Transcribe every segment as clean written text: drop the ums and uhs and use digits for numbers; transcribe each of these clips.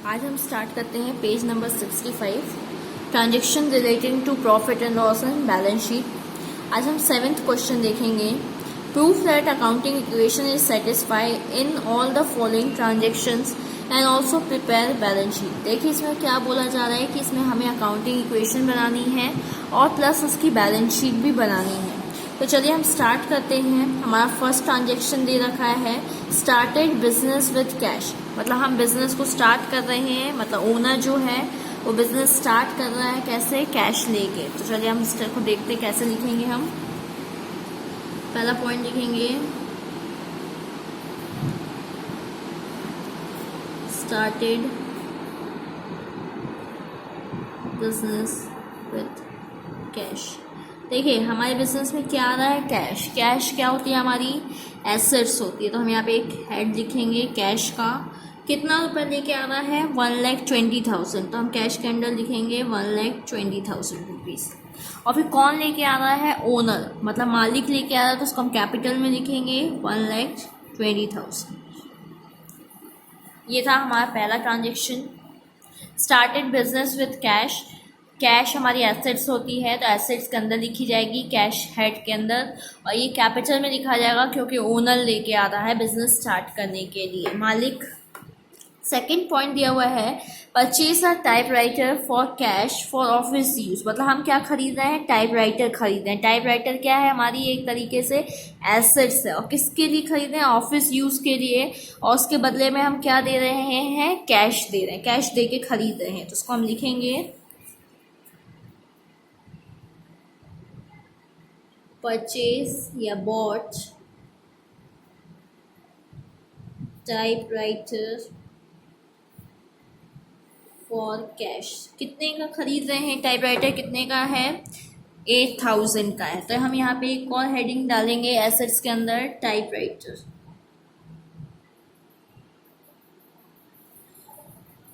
आज हम स्टार्ट करते हैं page number 65, transaction relating to profit and loss and balance sheet. आज हम 7th क्वेश्चन देखेंगे। Proof that accounting equation is satisfy in all the following transactions and also prepare balance sheet. देखिए इसमें क्या बोला जा रहा है कि इसमें हमें अकाउंटिंग इक्वेशन बनानी है और प्लस उसकी बैलेंस शीट भी बनानी है। तो चलिए हम स्टार्ट करते हैं। हमारा फर्स्ट ट्रांजेक्शन दे रखा है स्टार्टेड बिजनेस विद कैश, मतलब हम बिजनेस को स्टार्ट कर रहे हैं, मतलब ओनर जो है वो बिजनेस स्टार्ट कर रहा है कैसे, कैश लेके। तो चलिए हम इस को देखते हैं कैसे लिखेंगे। हम पहला पॉइंट लिखेंगे स्टार्टेड बिजनेस विद कैश। देखिए हमारे बिजनेस में क्या आ रहा है, कैश। कैश क्या होती है, हमारी एसेट्स होती है। तो हम यहाँ पे एक हेड लिखेंगे कैश का। कितना रुपये लेके आ रहा है, 1,20,000। तो हम कैश के अंडर लिखेंगे 1,20,000 रुपीज़। और फिर कौन लेके आ रहा है, ओनर, मतलब मालिक लेके आ रहा है। तो उसको हम कैपिटल में लिखेंगे 1,20,000। ये था हमारा पहला transaction. Started business with cash. Cash हमारी एसेट्स होती है, तो एसेट्स के अंदर लिखी जाएगी कैश हेड के अंदर, और ये कैपिटल में लिखा जाएगा क्योंकि ओनर लेके आ रहा है बिजनेस स्टार्ट करने के लिए, मालिक। सेकंड पॉइंट दिया हुआ है purchase a typewriter for cash for office use. मतलब हम क्या खरीद रहे हैं, टाइपराइटर खरीद रहे हैं। टाइपराइटर क्या है, हमारी एक तरीके से एसेट्स है, और किसके लिए खरीद रहे हैं, ऑफिस यूज के लिए। और उसके बदले में हम क्या दे रहे हैं, कैश दे रहे हैं, कैश दे के खरीद रहे हैं। तो उसको हम लिखेंगे परचेज या बॉट टाइपराइटर फॉर कैश। कितने का खरीद रहे हैं टाइपराइटर, कितने का है, 8,000 का है। तो हम यहाँ पे एक और हेडिंग डालेंगे एसेट्स के अंदर, टाइपराइटर।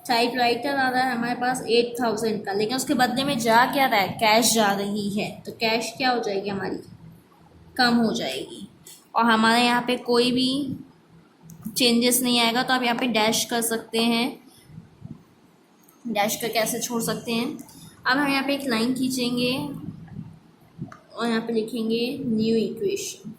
टाइपराइटर आ रहा है हमारे पास 8,000 का, लेकिन उसके बदले में जा क्या रहा है, कैश जा रही है। तो कैश क्या हो जाएगी, हमारी कम हो जाएगी। और हमारे यहाँ पे कोई भी चेंजेस नहीं आएगा, तो आप यहाँ पे डैश कर सकते हैं। डैश कर कैसे छोड़ सकते हैं। अब हम यहाँ पे एक लाइन खींचेंगे और यहाँ पे लिखेंगे न्यू इक्वेशन।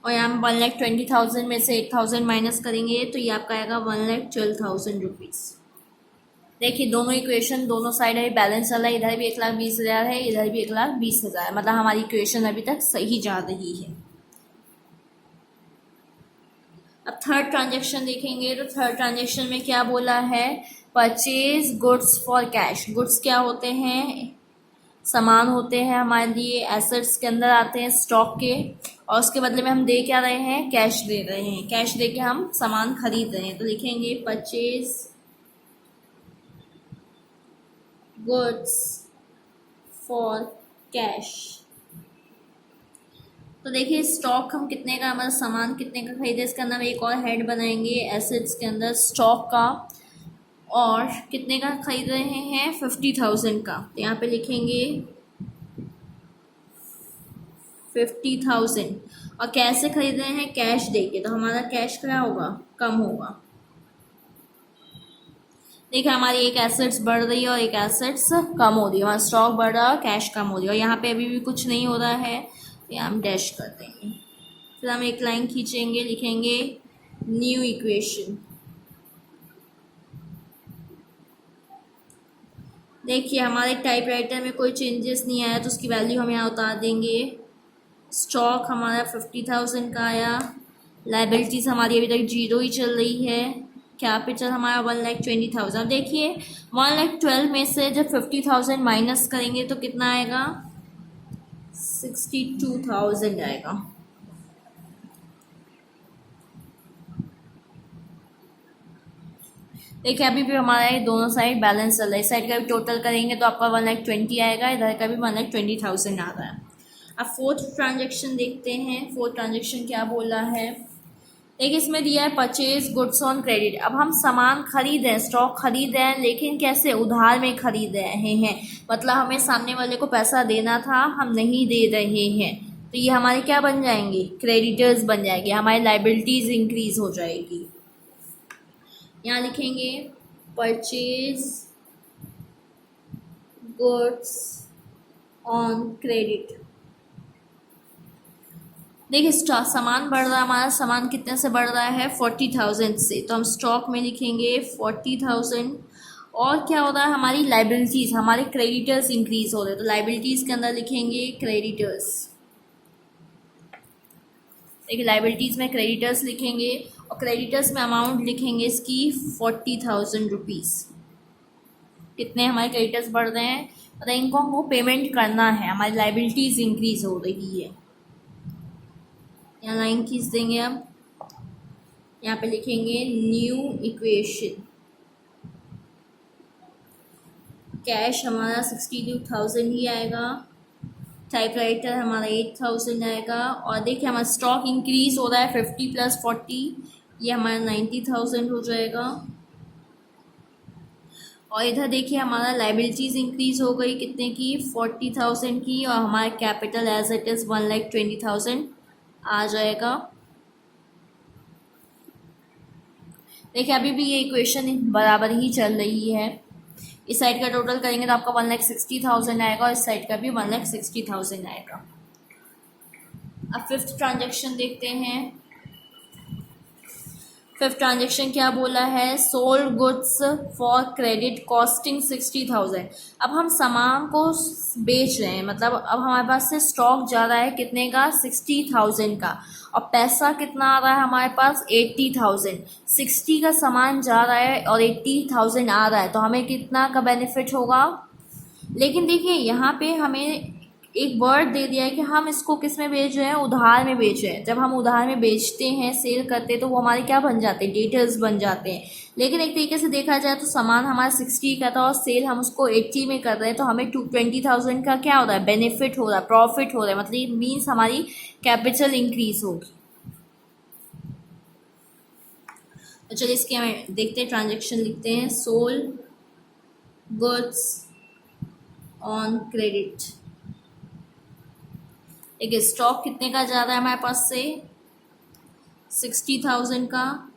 और यहाँ हम 1,20,000 में से 8,000 माइनस करेंगे, तो ये आपका आएगा 1,12,000 रुपीज़। देखिए दोनों इक्वेशन दोनों साइड है बैलेंस वाला, इधर भी 1,20,000 है, इधर भी 1,20,000 है, मतलब हमारी इक्वेशन अभी तक सही जा रही है। अब थर्ड ट्रांजेक्शन देखेंगे, तो थर्ड ट्रांजेक्शन में क्या बोला है, purchase goods for cash. Goods क्या होते हैं, सामान होते हैं हमारे लिए, एसेट्स के अंदर आते हैं स्टॉक के, और उसके बदले में हम दे क्या रहे हैं, कैश दे रहे हैं। कैश दे के हम सामान खरीद रहे हैं। तो लिखेंगे परचेज गुड्स फॉर कैश। तो देखिए स्टॉक हम कितने का, हमारा सामान कितने का खरीदे, इसके अंदर एक और हेड बनाएंगे एसेट्स के अंदर स्टॉक का, और कितने का खरीद रहे हैं, 50,000 का। तो यहाँ पे लिखेंगे 50,000, और कैसे खरीद रहे हैं, कैश देके। तो हमारा कैश क्या होगा, कम होगा। देखिए हमारी एक एसेट्स बढ़ रही है और एक एसेट्स कम हो रही है, हमारा स्टॉक बढ़ रहा है और कैश कम हो रही है। और यहाँ पे अभी भी कुछ नहीं हो रहा है, तो यहाँ हम डैश कर देंगे। फिर हम एक लाइन खींचेंगे, लिखेंगे न्यू इक्वेशन। देखिए हमारे टाइपराइटर में कोई चेंजेस नहीं आया, तो उसकी वैल्यू हम यहाँ उतार देंगे। स्टॉक हमारा 50,000 का आया, लाइबिलिटीज़ हमारी अभी तक 0 ही चल रही है, कैपिटल हमारा 1,20,000। देखिए 1,12,000 में से जब 50,000 माइनस करेंगे तो कितना आएगा, 62,000 आएगा। देखिए अभी भी हमारा ये दोनों साइड बैलेंस चल रहा है। इस साइड का भी टोटल करेंगे तो आपका 1,20,000 आएगा, इधर का भी 1,20,000 आ रहा है। अब फोर्थ ट्रांजेक्शन देखते हैं। फोर्थ ट्रांजेक्शन क्या बोला है, एक इसमें दिया है परचेज गुड्स ऑन क्रेडिट। अब हम सामान खरीद रहे हैं, स्टॉक खरीद रहे हैं, लेकिन कैसे, उधार में खरीद रहे हैं, मतलब हमें सामने वाले को पैसा देना था, हम नहीं दे रहे हैं, तो ये हमारे क्या बन जाएंगे, क्रेडिटर्स बन जाएंगे, हमारी लाइबिलिटीज इंक्रीज हो जाएगी। यहाँ लिखेंगे परचेज गुड्स ऑन क्रेडिट। देखिए सामान बढ़ रहा है, हमारा सामान कितने से बढ़ रहा है, 40,000 से, तो हम स्टॉक में लिखेंगे 40,000। और क्या हो रहा है, हमारी लाइबिलिटीज़, हमारे क्रेडिटर्स इंक्रीज हो रहे हैं, तो लाइबिलिटीज़ के अंदर लिखेंगे क्रेडिटर्स। देखिए लाइबिलिटीज़ में क्रेडिटर्स लिखेंगे, और क्रेडिटर्स में अमाउंट लिखेंगे इसकी 40,000 रुपीज़। कितने हमारे क्रेडिटर्स बढ़ रहे हैं, मतलब इनको हमको पेमेंट करना है, हमारी लाइबिलिटीज़ इंक्रीज हो रही है। यहाँ लाइन खींच देंगे। अब यहाँ पे लिखेंगे न्यू इक्वेशन। कैश हमारा 62,000 ही आएगा, टाइपराइटर हमारा 8,000 आएगा, और देखिए हमारा स्टॉक इंक्रीज हो रहा है 50 + 40, ये हमारा 90,000 हो जाएगा। और इधर देखिए हमारा लाइबिलिटीज़ इंक्रीज हो गई, कितने की, 40,000 की, और हमारा कैपिटल एज इट इज़ 1,20,000 आ जाएगा। देखिए अभी भी ये इक्वेशन बराबर ही चल रही है। इस साइड का टोटल करेंगे तो आपका 1,60,000 आएगा, और इस साइड का भी 1,60,000 आएगा। अब फिफ्थ ट्रांजेक्शन देखते हैं। फिफ्थ ट्रांजेक्शन क्या बोला है, sold goods for credit costing 60,000। अब हम सामान को बेच रहे हैं, मतलब अब हमारे पास से स्टॉक जा रहा है कितने का, 60,000 का, और पैसा कितना आ रहा है हमारे पास, 80,000। 60 का सामान जा रहा है और 80,000 आ रहा है, तो हमें कितना का बेनिफिट होगा। लेकिन देखिए यहाँ पे हमें एक वर्ड दे दिया है कि हम इसको किस में बेच रहे हैं, उधार में बेच रहे हैं। जब हम उधार में बेचते हैं, सेल करते हैं, तो वो हमारे क्या बन जाते हैं, डेटर्स बन जाते हैं। लेकिन एक तरीके से देखा जाए तो सामान हमारा 60 का था और सेल हम उसको 80 में कर रहे हैं, तो हमें 20,000 का क्या हो रहा है, बेनिफिट हो रहा है, प्रॉफिट हो रहा है, मतलब मीन्स हमारी कैपिटल इंक्रीज होगी। तो चलिए इसके हमें देखते हैं, ट्रांजेक्शन लिखते हैं, सोल्ड गुड्स ऑन क्रेडिट। एक स्टॉक कितने का जा रहा है हमारे पास से, 60,000 का।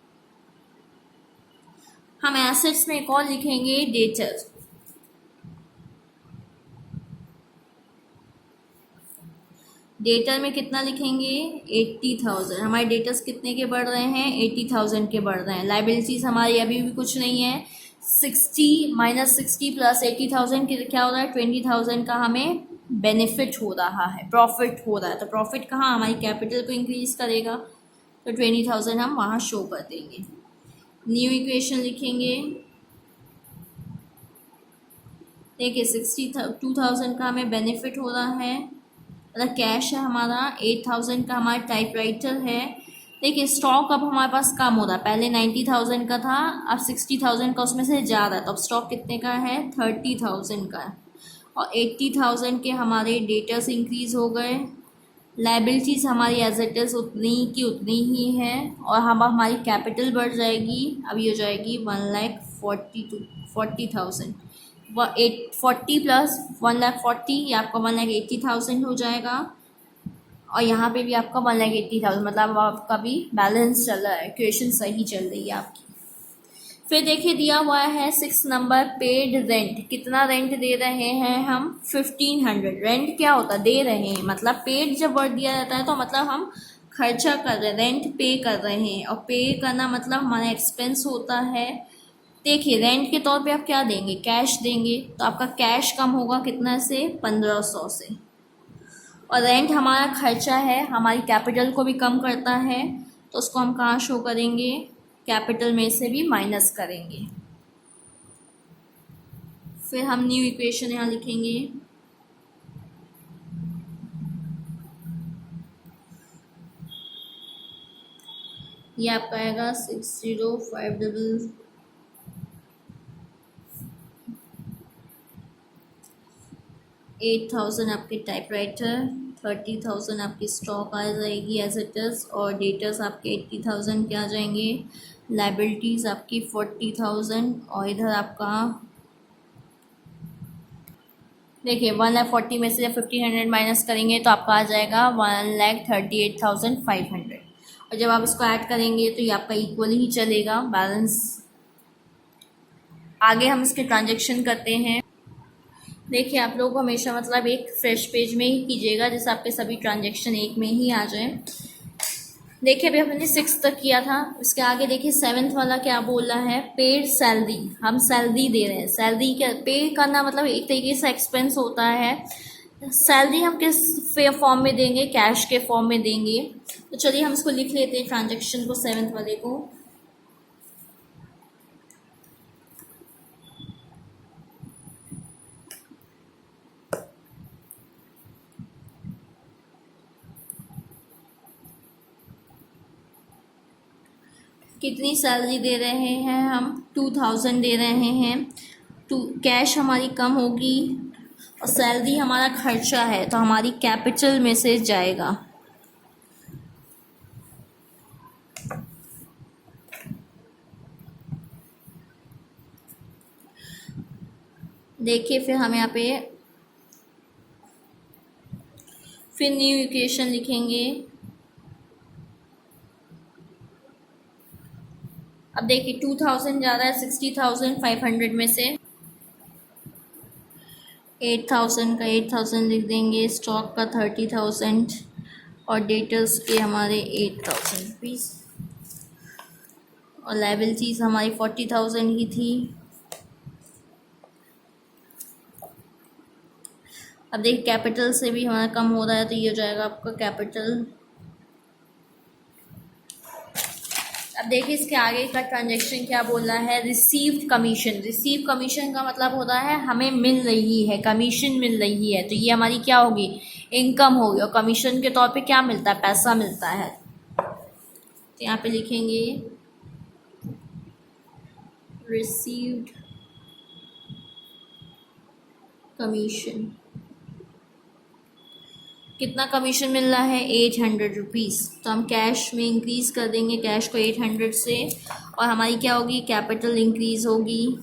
हम एसेट्स में एक और लिखेंगे, डेटर। डेटर में कितना लिखेंगे, 80,000। हमारे डेटर्स कितने के बढ़ रहे हैं, 80,000 के बढ़ रहे हैं। लाइबिलिटीज हमारी अभी भी कुछ नहीं है, 60 - 60 + 80,000 के क्या हो रहा है, 20,000 का हमें बेनिफिट हो रहा है, प्रॉफिट हो रहा है। तो प्रॉफिट कहाँ, हमारी कैपिटल को इंक्रीज करेगा, तो 20,000 हम वहाँ शो कर देंगे। न्यू इक्वेशन लिखेंगे। देखिए 62,000 का हमें बेनिफिट हो रहा है, मतलब कैश है हमारा, 8,000 का हमारा टाइपराइटर है। देखिए स्टॉक अब हमारे पास कम हो रहा है, पहले 90,000 का था, अब 60,000 का उसमें से जा रहा है, तो अब स्टॉक कितने का है, 30,000 का है। और 80,000 के हमारे डेटर्स इंक्रीज हो गए। लाइबिलिटीज़ हमारी एज इट इज़ उतनी की उतनी ही है, और हम हमारी कैपिटल बढ़ जाएगी, अभी हो जाएगी 1,40,000। 40 + 1,40,000, ये आपका 1,80,000 हो जाएगा। और यहाँ पे भी आपका 1,80,000, मतलब आपका भी बैलेंस चल रहा है, इक्वेशन सही चल रही है आपकी। फिर देखिए दिया हुआ है 6 नंबर, पेड रेंट। कितना रेंट दे रहे हैं हम, 1,500। रेंट क्या होता है, दे रहे हैं, मतलब पेड जब वर्ड दिया जाता है तो मतलब हम खर्चा कर रहे हैं, रेंट पे कर रहे हैं, और पे करना मतलब हमारा एक्सपेंस होता है। देखिए रेंट के तौर पे आप क्या देंगे, कैश देंगे, तो आपका कैश कम होगा कितना से, 1,500 से। और रेंट हमारा खर्चा है, हमारी कैपिटल को भी कम करता है, तो उसको हम कहाँ शो करेंगे, कैपिटल में से भी माइनस करेंगे। फिर हम न्यू इक्वेशन यहाँ लिखेंगे। ये आपका आएगा 60,500 8,000 आपके टाइपराइटर, 30,000 आपकी स्टॉक आ जाएगी एज इट इज़, और डेटर्स आपके 80,000 के आ जाएंगे। लाइबिलिटीज़ आपकी 40,000, और इधर आपका देखिए 1,40,000 में से जब 1,500 माइनस करेंगे तो आपका आ जाएगा 1,38,500, और जब आप इसको ऐड करेंगे तो ये आपका इक्वल ही चलेगा बैलेंस। आगे हम इसके ट्रांजेक्शन करते हैं। देखिए आप लोग हमेशा मतलब एक फ्रेश पेज में ही कीजिएगा जिससे आपके सभी ट्रांजेक्शन एक में ही आ जाए। देखिए अभी हमने 6 तक किया था, इसके आगे देखिए 7th वाला क्या बोल रहा है, पेड सैलरी। हम सैलरी दे रहे हैं, सैलरी क्या पे करना मतलब एक तरीके से एक्सपेंस होता है। सैलरी हम किस फॉर्म में देंगे, कैश के फॉर्म में देंगे। तो चलिए हम इसको लिख लेते हैं ट्रांजेक्शन को, 7th वाले को। कितनी सैलरी दे रहे हैं हम, 2,000 दे रहे हैं। कैश हमारी कम होगी और सैलरी हमारा खर्चा है तो हमारी कैपिटल में से जाएगा। देखिए फिर हम यहाँ पे फिर न्यू इक्वेशन लिखेंगे। अब देखिए 2,000 जा रहा है 60,500 में से, 8,000 का 8,000 लिख देंगे, स्टॉक का 30,000 और डेटर्स के हमारे 8,000 रुपीज़, और लाइबिलिटीज़ हमारी 40,000 ही थी। अब देखिए कैपिटल से भी हमारा कम हो रहा है तो ये हो जाएगा आपका कैपिटल। अब देखिए इसके आगे का ट्रांजेक्शन क्या बोल रहा है, रिसीव्ड कमीशन। रिसीव कमीशन का मतलब होता है हमें मिल रही है, कमीशन मिल रही है, तो ये हमारी क्या होगी, इनकम होगी। और कमीशन के तौर पे क्या मिलता है, पैसा मिलता है। तो यहाँ पे लिखेंगे रिसीव्ड कमीशन। कितना कमीशन मिल रहा है, 800 रुपीज़। तो हम कैश में इंक्रीज़ कर देंगे कैश को 800 से, और हमारी क्या होगी, कैपिटल इंक्रीज़ होगी।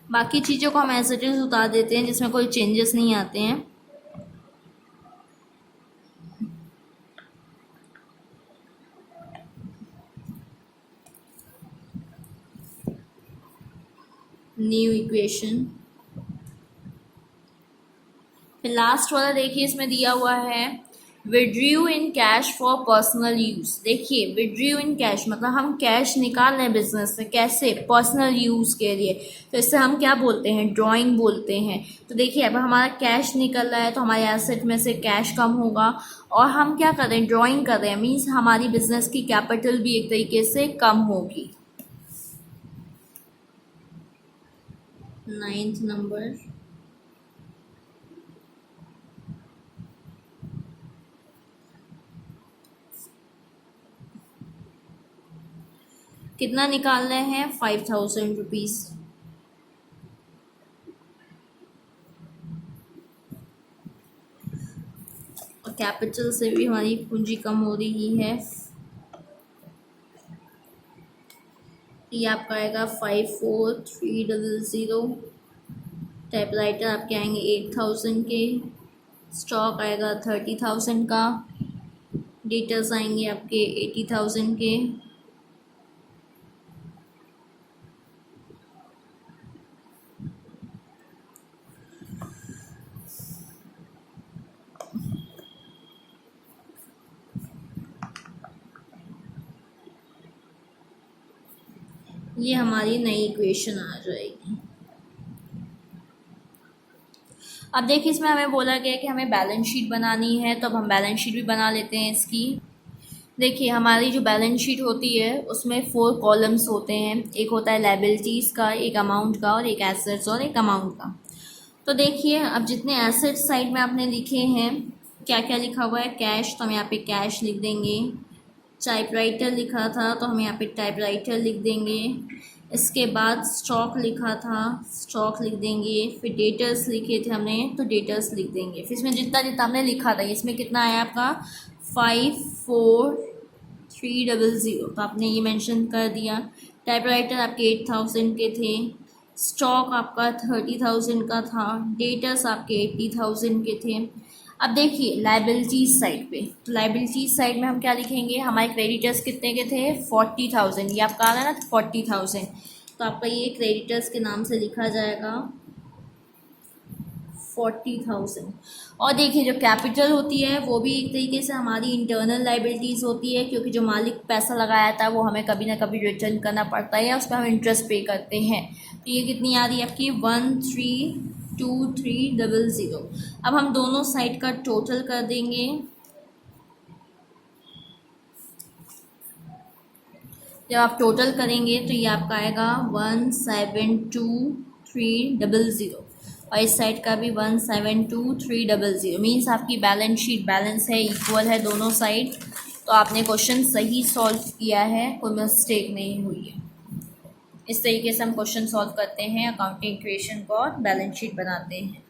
बाकी चीज़ों को हम एज इट इज़ उतार देते हैं जिसमें कोई चेंजेस नहीं आते हैं। New equation. फिर लास्ट वाला देखिए इसमें दिया हुआ है withdrew in cash for personal use. देखिए विड्रू इन कैश मतलब हम कैश निकाल रहे हैं बिजनेस से, कैसे, पर्सनल यूज़ के लिए। तो इससे हम क्या बोलते हैं, ड्राइंग बोलते हैं। तो देखिए अब हमारा कैश निकल रहा है तो हमारे एसेट में से कैश कम होगा, और हम क्या कर रहे हैं, ड्राइंग कर रहे हैं, मीन्स हमारी बिजनेस की कैपिटल भी एक तरीके से कम होगी। 9th नंबर, कितना निकाल रहे हैं, 5,000 रुपीज़। और कैपिटल से भी हमारी पूंजी कम हो रही है। ये आपका आएगा 54,300। टाइपराइटर आपके आएंगे 8,000 के, स्टॉक आएगा 30,000 का, डेटर्स आएंगे आपके 80,000 के। ये हमारी नई इक्वेशन आ जाएगी। अब देखिए इसमें हमें बोला गया कि हमें बैलेंस शीट बनानी है, तो अब हम बैलेंस शीट भी बना लेते हैं इसकी। देखिए हमारी जो बैलेंस शीट होती है उसमें 4 कॉलम्स होते हैं, एक होता है लाइबिलिटीज़ का, एक अमाउंट का, और एक एसेट्स और एक अमाउंट का। तो देखिए अब जितने एसेट्स साइड में आपने लिखे हैं क्या क्या लिखा हुआ है, कैश, तो हम यहाँ पे कैश लिख देंगे। टाइपराइटर लिखा था तो हम यहाँ पे टाइपराइटर लिख देंगे। इसके बाद स्टॉक लिखा था, स्टॉक लिख देंगे। फिर डेटर्स लिखे थे हमने तो डेटर्स लिख देंगे। फिर इसमें जितना जितना हमने लिखा था, इसमें कितना आया आपका 54300, तो आपने ये मेंशन कर दिया। टाइपराइटर आपके 8000 के थे, स्टॉक आपका 30,000 का था, डेटर्स आपके 80,000 के थे। अब देखिए लाइबिलिटीज साइड पे, तो लाइबिलिटीज साइड में हम क्या लिखेंगे, हमारे क्रेडिटर्स कितने के थे 40,000, ये आपका आ रहा है ना 40,000, तो आपका ये क्रेडिटर्स के नाम से लिखा जाएगा 40,000। और देखिए जो कैपिटल होती है वो भी एक तरीके से हमारी इंटरनल लाइबिलिटीज़ होती है, क्योंकि जो मालिक पैसा लगाया था वो हमें कभी ना कभी रिटर्न करना पड़ता है या उस पर हम इंटरेस्ट पे करते हैं। तो ये कितनी आ रही है आपकी 132300। अब हम दोनों साइड का टोटल कर देंगे। जब आप टोटल करेंगे तो ये आपका आएगा 172300, और इस साइड का भी 172300। मीन्स आपकी बैलेंस शीट बैलेंस है, इक्वल है दोनों साइड। तो आपने क्वेश्चन सही सॉल्व किया है, कोई मिस्टेक नहीं हुई है। इस तरीके से हम क्वेश्चन सॉल्व करते हैं, अकाउंटिंग इक्वेशन को और बैलेंस शीट बनाते हैं।